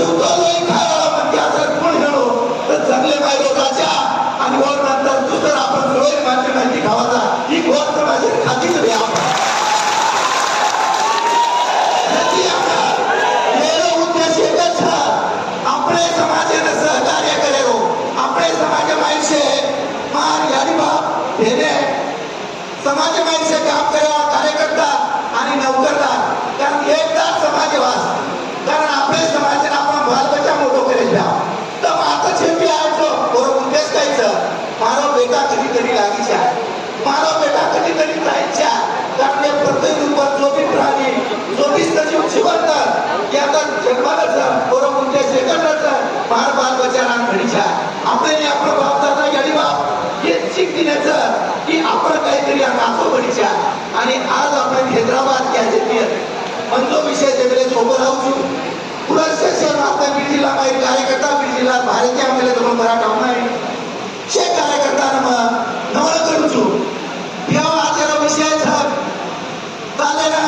शिवतो लोई खायला म्हणजे असं कोण गेलो तर जगले पाहिजे राजा आणि वर नंतर दुसरं आपण लोई माहिती खावाचा ही गोष्ट माझी खातीच रे आपण उद्देश एकच है अपने समाज ने सहकार्य करे अपने समाज माइंड मार यानी बाप देने समाज माइंड काम करे कार्यकर्ता आणि नौकरदार कारण एकदाच समाजवास कारण आपले समाज आपण बालबच्चा मोठो करेल तर आता छेपी आजो बरोबर उद्देश कायचं मारो बेटा कधीतरी लागीच्या मारो बेटा कधीतरी जायच्या कारण हे प्रत्येक रूपात जो बी प्राणी जो बी सजीव जिवंत याचा जन्मालाच बरोबर उद्देश एकच मार बालबच्चांना घडीच्या आपले आपलं बापदादा गाडी बाप हे शिक दिण्याचं की आपण काहीतरी असो घडीच्या आणि आज आपण हैदराबाद या जो विषय सगळे सोबत राहू पुरस्कार शहर आता बीड जिल्हा माहीत कार्यकर्ता बीड जिल्हा भारतीय आम्हाला तुम्हाला मराठा नाही शे कार्यकर्ता नवल करू या आज विषय झाले ना